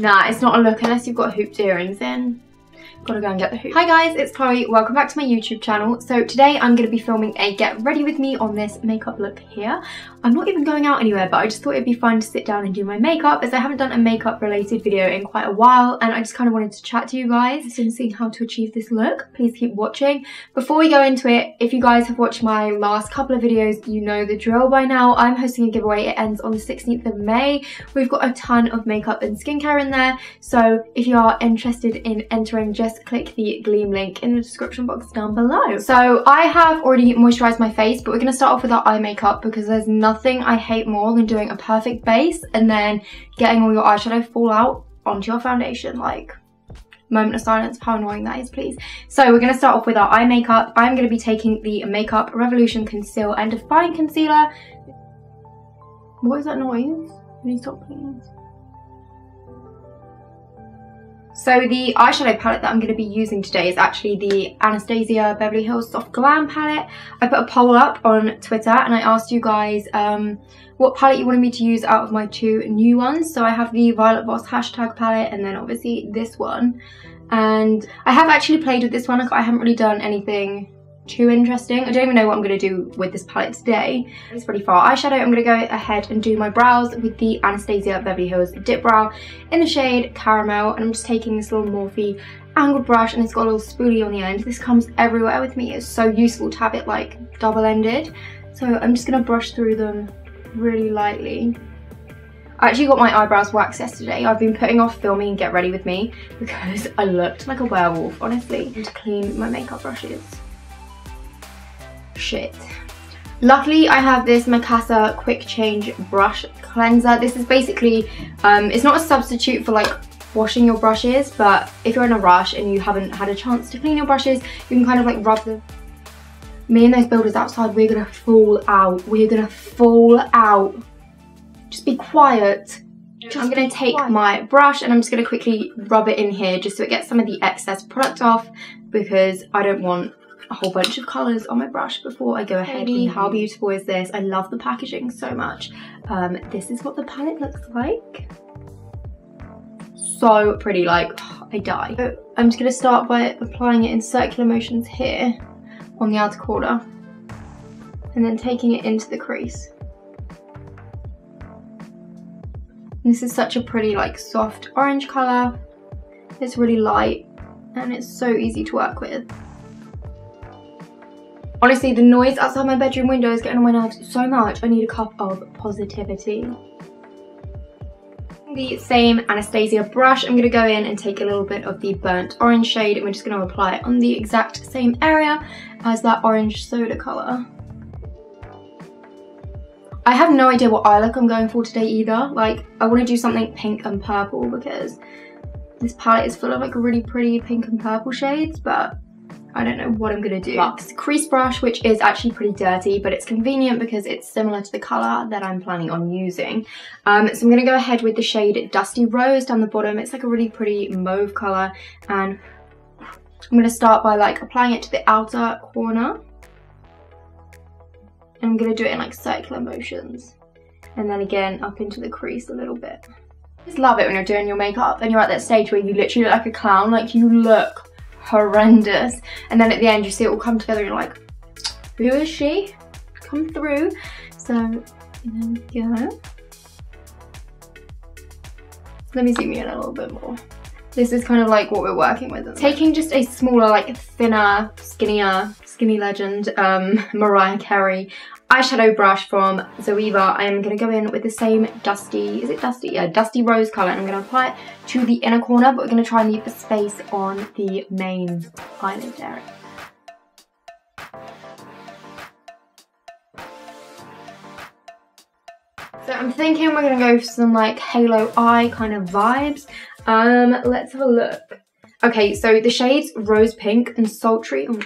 Nah, it's not a look unless you've got hooped earrings in. Gotta go and get the hoop. Hi guys, it's Chloe. Welcome back to my YouTube channel. So today I'm going to be filming a get ready with me on this makeup look here. I'm not even going out anywhere, but I just thought it'd be fun to sit down and do my makeup as I haven't done a makeup related video in quite a while, and I just kind of wanted to chat to you guys and see how to achieve this look. Please keep watching. Before we go into it, if you guys have watched my last couple of videos, you know the drill by now. I'm hosting a giveaway. It ends on the 16th of May. We've got a ton of makeup and skincare in there, so if you are interested in entering, just click the Gleam link in the description box down below. So I have already moisturized my face, but we're going to start off with our eye makeup because there's nothing I hate more than doing a perfect base and then getting all your eyeshadow fall out onto your foundation. Like, moment of silence for how annoying that is, please. So we're going to start off with our eye makeup. I'm going to be taking the Makeup Revolution Conceal and Define Concealer. What is that noise? Can you stop, please? So the eyeshadow palette that I'm going to be using today is actually the Anastasia Beverly Soft Glam Palette. I put a poll up on Twitter and I asked you guys what palette you wanted me to use out of my two new ones. So I have the Violet Voss hashtag palette and then obviously this one. And I have actually played with this one. I haven't really done anything too interesting. I don't even know what I'm going to do with this palette today. It's ready for our eyeshadow. I'm going to go ahead and do my brows with the Anastasia Beverly Hills Dip Brow in the shade Caramel, and I'm just taking this little Morphe angled brush and it's got a little spoolie on the end. This comes everywhere with me. It's so useful to have it like double-ended. So I'm just going to brush through them really lightly. I actually got my eyebrows waxed yesterday. I've been putting off filming and get ready with me because I looked like a werewolf, honestly. And to clean my makeup brushes. Shit. Luckily I have this Mikasa Quick Change brush cleanser. This is basically it's not a substitute for like washing your brushes, but if you're in a rush and you haven't had a chance to clean your brushes, you can kind of like rub them. Me and those builders outside, we're gonna fall out. We're gonna fall out. Just be quiet. I'm going to take my brush and I'm just going to quickly rub it in here just so it gets some of the excess product off, because I don't want a whole bunch of colours on my brush before I go ahead. How beautiful is this? I love the packaging so much. This is what the palette looks like. So pretty, like, I die. So I'm just going to start by applying it in circular motions here on the outer corner and then taking it into the crease. This is such a pretty, like, soft orange colour. It's really light and it's so easy to work with. Honestly, the noise outside my bedroom window is getting on my nerves so much. I need a cup of positivity. The same Anastasia brush, I'm going to go in and take a little bit of the burnt orange shade and we're just going to apply it on the exact same area as that orange soda colour. I have no idea what eye look I'm going for today either. Like, I want to do something pink and purple because this palette is full of like really pretty pink and purple shades, but I don't know what I'm going to do. It's a crease brush, which is actually pretty dirty, but it's convenient because it's similar to the colour that I'm planning on using. So I'm going to go ahead with the shade Dusty Rose down the bottom. It's like a really pretty mauve colour, and I'm going to start by like applying it to the outer corner. And I'm going to do it in like circular motions. And then again up into the crease a little bit. I just love it when you're doing your makeup and you're at that stage where you literally look like a clown. Like, you look horrendous, and then at the end you see it all come together and you're like, who is she? Come through. So there we go. Let me zoom in a little bit more. This is kind of like what we're working with. Taking just a smaller, like thinner, skinny legend Mariah Carey eyeshadow brush from Zoeva, I am going to go in with the same dusty, is it dusty? Yeah, Dusty Rose colour, and I'm going to apply it to the inner corner, but we're going to try and leave the space on the main eyelid area. So I'm thinking we're going to go for some like halo eye kind of vibes. Let's have a look. Okay, so the shades Rose Pink and Sultry. Oh,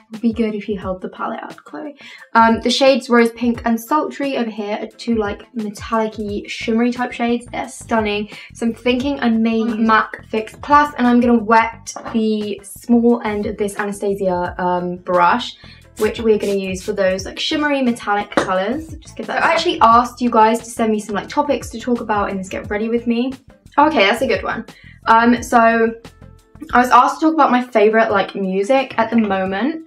it would be good if you held the palette out, Chloe. The shades Rose Pink and Sultry over here are two like metallic-y, shimmery type shades. They're stunning. So I'm thinking I may use MAC Fix Plus, and I'm going to wet the small end of this Anastasia brush, which we're going to use for those like shimmery metallic colours. Just give that. I actually asked you guys to send me some like topics to talk about in this get ready with me. Okay, that's a good one. So I was asked to talk about my favorite like music at the moment.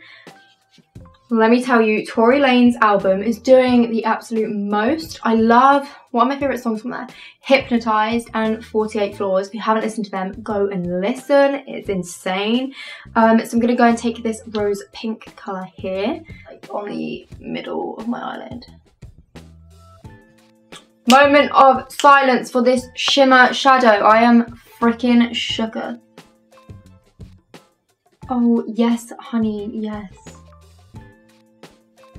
Let me tell you, Tory Lanez album is doing the absolute most. I love, one of my favourite songs from there, Hypnotized and 48 Floors. If you haven't listened to them, go and listen. It's insane. So I'm going to go and take this rose pink colour here, like on the middle of my eyelid. Moment of silence for this shimmer shadow. I am freaking shooketh. Oh, yes, honey, yes.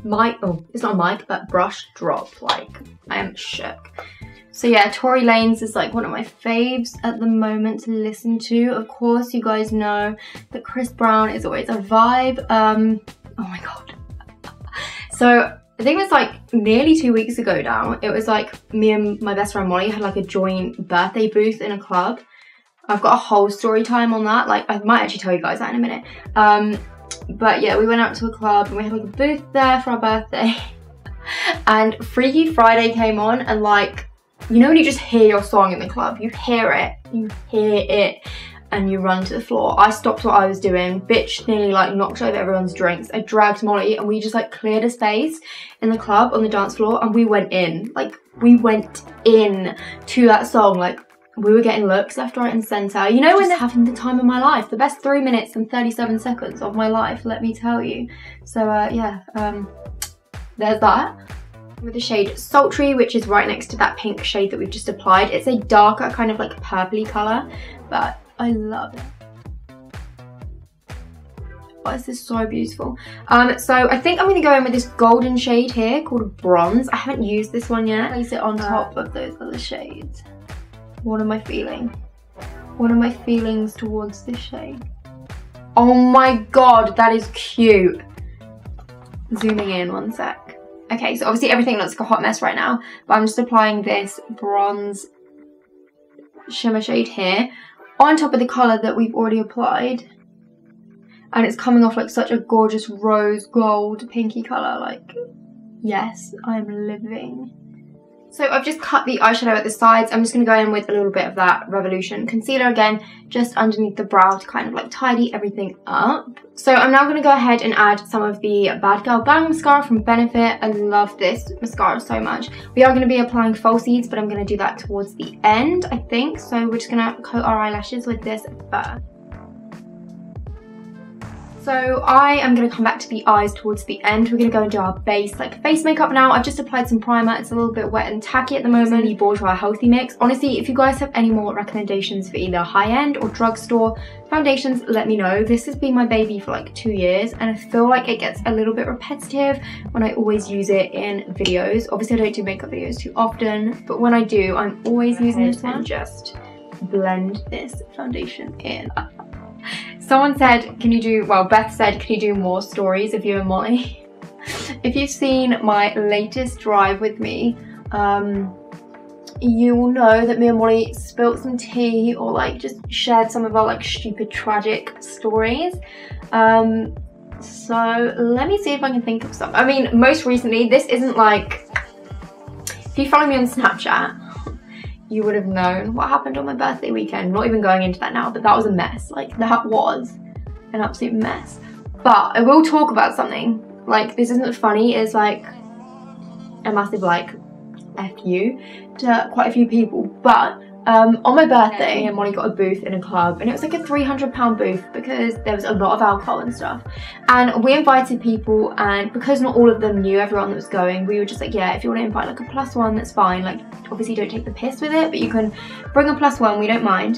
Oh, it's not a mic, but brush drop, like, I am shook. So yeah, Tory Lanez is like one of my faves at the moment to listen to. Of course, you guys know that Chris Brown is always a vibe. Oh my god. So I think it was like nearly 2 weeks ago now. It was like me and my best friend Molly had like a joint birthday booth in a club. I've got a whole story time on that. Like, I might actually tell you guys that in a minute. But yeah, we went out to a club and we had like a booth there for our birthday. And Freaky Friday came on, and like, you know when you just hear your song in the club, you hear it, and you run to the floor. I stopped what I was doing, bitch nearly like knocked over everyone's drinks. I dragged Molly and we just like cleared a space in the club on the dance floor and we went in. Like, we went in to that song, like, we were getting looks left, right and centre. You know when they're having the time of my life. The best 3 minutes and 37 seconds of my life, let me tell you. So yeah, there's that. With the shade Sultry, which is right next to that pink shade that we've just applied. It's a darker kind of like purpley colour, but I love it. Oh, this is so beautiful. So I think I'm going to go in with this golden shade here called Bronze. I haven't used this one yet. Place it on top of those other shades. What am I feeling? What are my feelings towards this shade? Oh my god, that is cute. Zooming in one sec. Okay, so obviously everything looks like a hot mess right now, but I'm just applying this bronze shimmer shade here on top of the colour that we've already applied. And it's coming off like such a gorgeous rose gold pinky colour. Like, yes, I'm living. So I've just cut the eyeshadow at the sides. I'm just going to go in with a little bit of that Revolution concealer again, just underneath the brow to kind of like tidy everything up. So I'm now going to go ahead and add some of the Bad Girl Bang mascara from Benefit. I love this mascara so much. We are going to be applying falsies, but I'm going to do that towards the end, I think. So we're just going to coat our eyelashes with this first. So I am going to come back to the eyes towards the end. We're going to go and do our base, like face makeup now. I've just applied some primer. It's a little bit wet and tacky at the moment. The Bourjois Healthy Mix. Honestly, if you guys have any more recommendations for either high-end or drugstore foundations, let me know. This has been my baby for like 2 years and I feel like it gets a little bit repetitive when I always use it in videos. Obviously, I don't do makeup videos too often, but when I do, I'm always using this one. And just blend this foundation in. Someone said, can you do, well, Beth said, can you do more stories of you and Molly? If you've seen my latest drive with me, you will know that me and Molly spilt some tea or like just shared some of our like stupid tragic stories. So let me see if I can think of some. I mean, most recently, this isn't like, if you follow me on Snapchat, you would have known what happened on my birthday weekend. Not even going into that now, but that was a mess. Like, that was an absolute mess. But I will talk about something. Like, this isn't funny. It's like a massive, like, F you to quite a few people. But on my birthday, me and Molly got a booth in a club, and it was like a £300 booth because there was a lot of alcohol and stuff. And we invited people, and because not all of them knew everyone that was going, we were just like, yeah, if you want to invite like a +1, that's fine. Like, obviously don't take the piss with it, but you can bring a +1, we don't mind.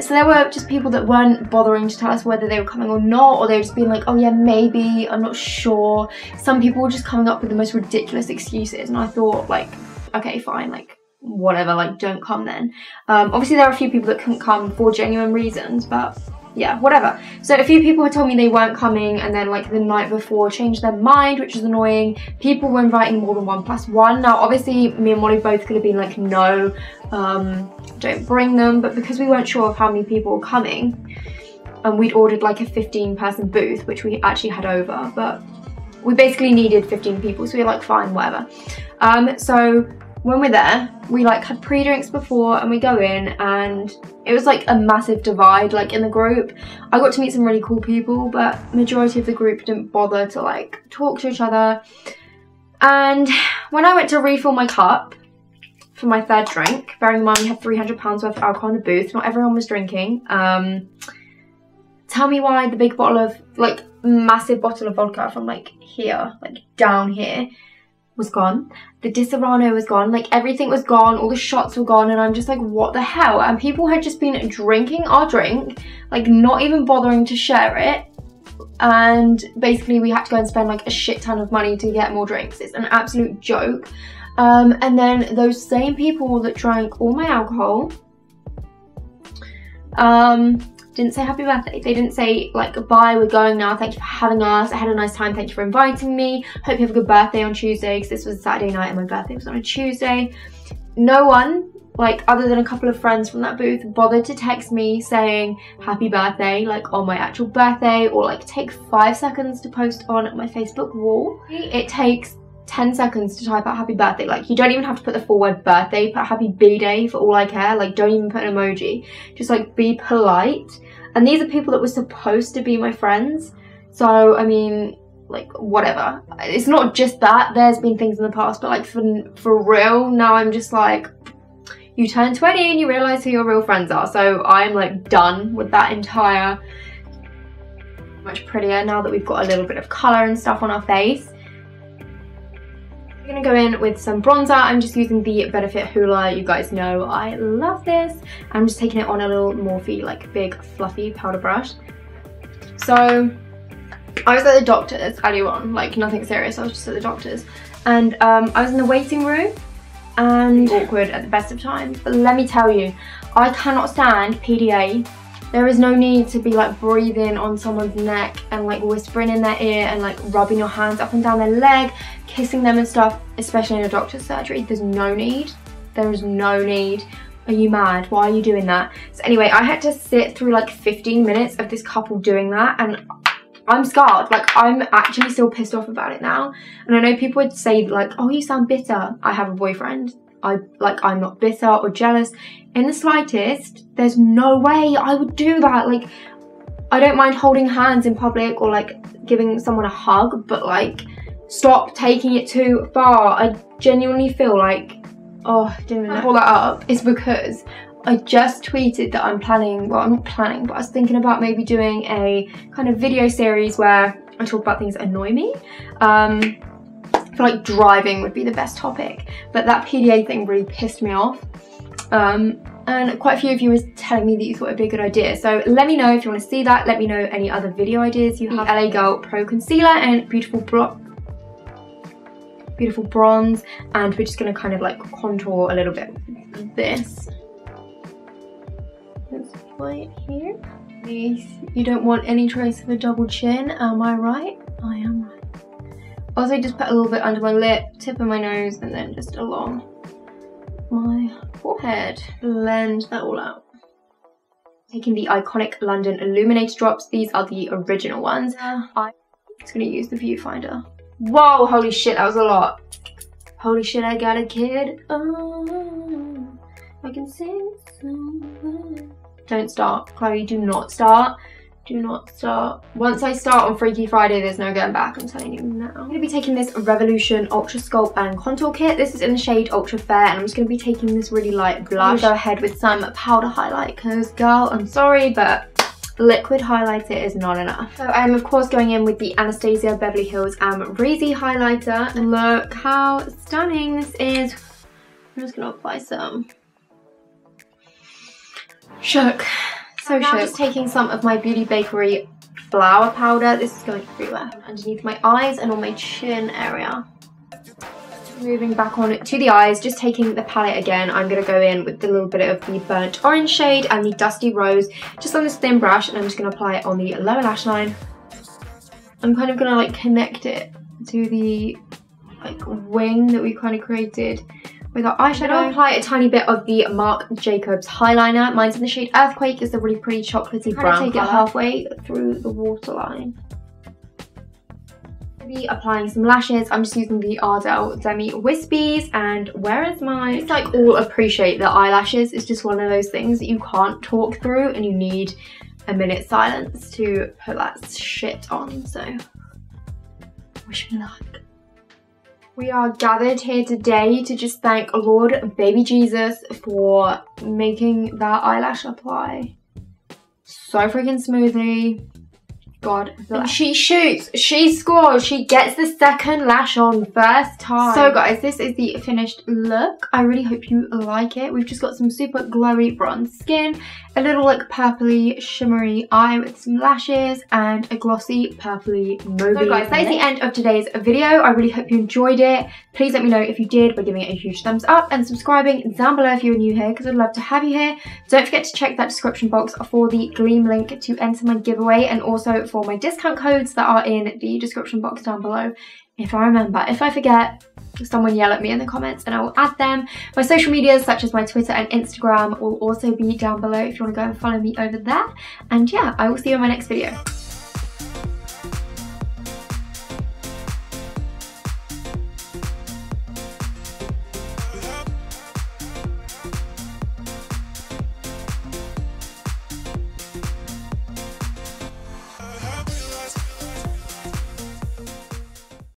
So there were just people that weren't bothering to tell us whether they were coming or not, or they were just being like, oh yeah, maybe, I'm not sure. Some people were just coming up with the most ridiculous excuses, and I thought, like, okay, fine, like, whatever, like, don't come then. Obviously there are a few people that couldn't come for genuine reasons, but yeah, whatever. So a few people had told me they weren't coming, and then like the night before changed their mind, which is annoying. People were inviting more than one +1. Now obviously me and Molly both could have been like, no, don't bring them, but because we weren't sure of how many people were coming, and we'd ordered like a 15-person booth, which we actually had over, but we basically needed 15 people, so we were like, fine, whatever. So when we're there, we like had pre-drinks before and we go in and it was like a massive divide like in the group. I got to meet some really cool people, but majority of the group didn't bother to like talk to each other. And when I went to refill my cup for my third drink, bearing in mind we had £300 worth of alcohol in the booth, not everyone was drinking. Tell me why the big bottle of, like, massive bottle of vodka from like here, like down here, was gone. The Disaronno was gone, like everything was gone, all the shots were gone, and I'm just like, what the hell? And people had just been drinking our drink, like not even bothering to share it, and basically we had to go and spend like a shit ton of money to get more drinks. It's an absolute joke. And then those same people that drank all my alcohol didn't say happy birthday. They didn't say like, bye, we're going now, thank you for having us, I had a nice time, thank you for inviting me, hope you have a good birthday on Tuesday, because this was a Saturday night and my birthday was on a Tuesday. No one, like other than a couple of friends from that booth, bothered to text me saying happy birthday like on my actual birthday, or like take 5 seconds to post on my Facebook wall. It takes 10 seconds to type out happy birthday. Like, you don't even have to put the full word birthday, put happy B-day for all I care. Like, don't even put an emoji, just like be polite. And these are people that were supposed to be my friends, so I mean, like, whatever. It's not just that, there's been things in the past, but like for real now, I'm just like, you turn 20 and you realize who your real friends are. So I'm like done with that entire, much prettier now that we've got a little bit of color and stuff on our face. I'm gonna go in with some bronzer. I'm just using the Benefit Hoola. You guys know I love this. I'm just taking it on a little Morphe, like big fluffy powder brush. So I was at the doctor's earlier on, like nothing serious, I was just at the doctor's. And I was in the waiting room, and awkward at the best of times. But let me tell you, I cannot stand PDA. There is no need to be like breathing on someone's neck and like whispering in their ear and like rubbing your hands up and down their leg, kissing them and stuff, especially in a doctor's surgery. There's no need. There is no need. Are you mad? Why are you doing that? So anyway, I had to sit through like 15 minutes of this couple doing that, and I'm scarred. Like, I'm actually still pissed off about it now. And I know people would say like, oh, you sound bitter. I have a boyfriend. I'm not bitter or jealous in the slightest. There's no way I would do that. Like, I don't mind holding hands in public or like giving someone a hug, but like, stop taking it too far. I genuinely feel like, oh, I didn't even pull that up. It's because I just tweeted that I'm planning, well, I'm not planning, but I was thinking about maybe doing a kind of video series where I talk about things that annoy me. I feel like driving would be the best topic, but that PDA thing really pissed me off. And quite a few of you were telling me that you thought it'd be a good idea. So let me know if you want to see that. Let me know any other video ideas you have. LA Girl Pro Concealer and beautiful bronze, and we're just going to kind of like contour a little bit with this. Just right here. You don't want any trace of a double chin, am I right? I am right. Also, just put a little bit under my lip, tip of my nose, and then just along my forehead. Blend that all out. Taking the iconic London Illuminator drops. These are the original ones. I'm just going to use the viewfinder. Whoa, holy shit, that was a lot. Holy shit, I got a kid. Oh, I can sing so well. Don't start, Chloe, do not start. Do not start. Once I start on Freaky Friday, there's no going back, I'm telling you now. I'm going to be taking this Revolution Ultra Sculpt and Contour Kit. This is in the shade Ultra Fair, and I'm just going to be taking this really light blush. Go ahead with some powder highlight, because girl, I'm sorry, but liquid highlighter is not enough. So I'm of course going in with the Anastasia Beverly Hills Breezy highlighter. Look how stunning this is. I'm just going to apply some. Shook. So now I'm just taking some of my Beauty Bakery flour powder. This is going everywhere. Underneath my eyes and on my chin area. Moving back on to the eyes, just taking the palette again. I'm going to go in with a little bit of the Burnt Orange shade and the Dusty Rose, just on this thin brush, and I'm just going to apply it on the lower lash line. I'm kind of going to like connect it to the like wing that we kind of created with our eyeshadow. I'll apply a tiny bit of the Marc Jacobs highliner. Mine's in the shade Earthquake. It's a really pretty chocolatey brown. Take it halfway through the waterline. Be applying some lashes. I'm just using the Ardell Demi Wispies, and where is my... It's like all appreciate that eyelashes is just one of those things that you can't talk through and you need a minute silence to put that shit on, so wish me luck. We are gathered here today to just thank Lord Baby Jesus for making that eyelash apply so freaking smoothly. God bless. And she shoots, she scores, she gets the second lash on first time. So guys, this is the finished look. I really hope you like it. We've just got some super glowy bronze skin, a little like purpley shimmery eye with some lashes, and a glossy purpley mauve. So guys, that is the end of today's video. I really hope you enjoyed it. Please let me know if you did by giving it a huge thumbs up and subscribing down below if you're new here, because I'd love to have you here. Don't forget to check that description box for the Gleam link to enter my giveaway, and also for my discount codes that are in the description box down below. If I remember, if I forget, someone yell at me in the comments and I will add them. My social medias such as my Twitter and Instagram will also be down below if you want to go and follow me over there. And yeah, I will see you in my next video.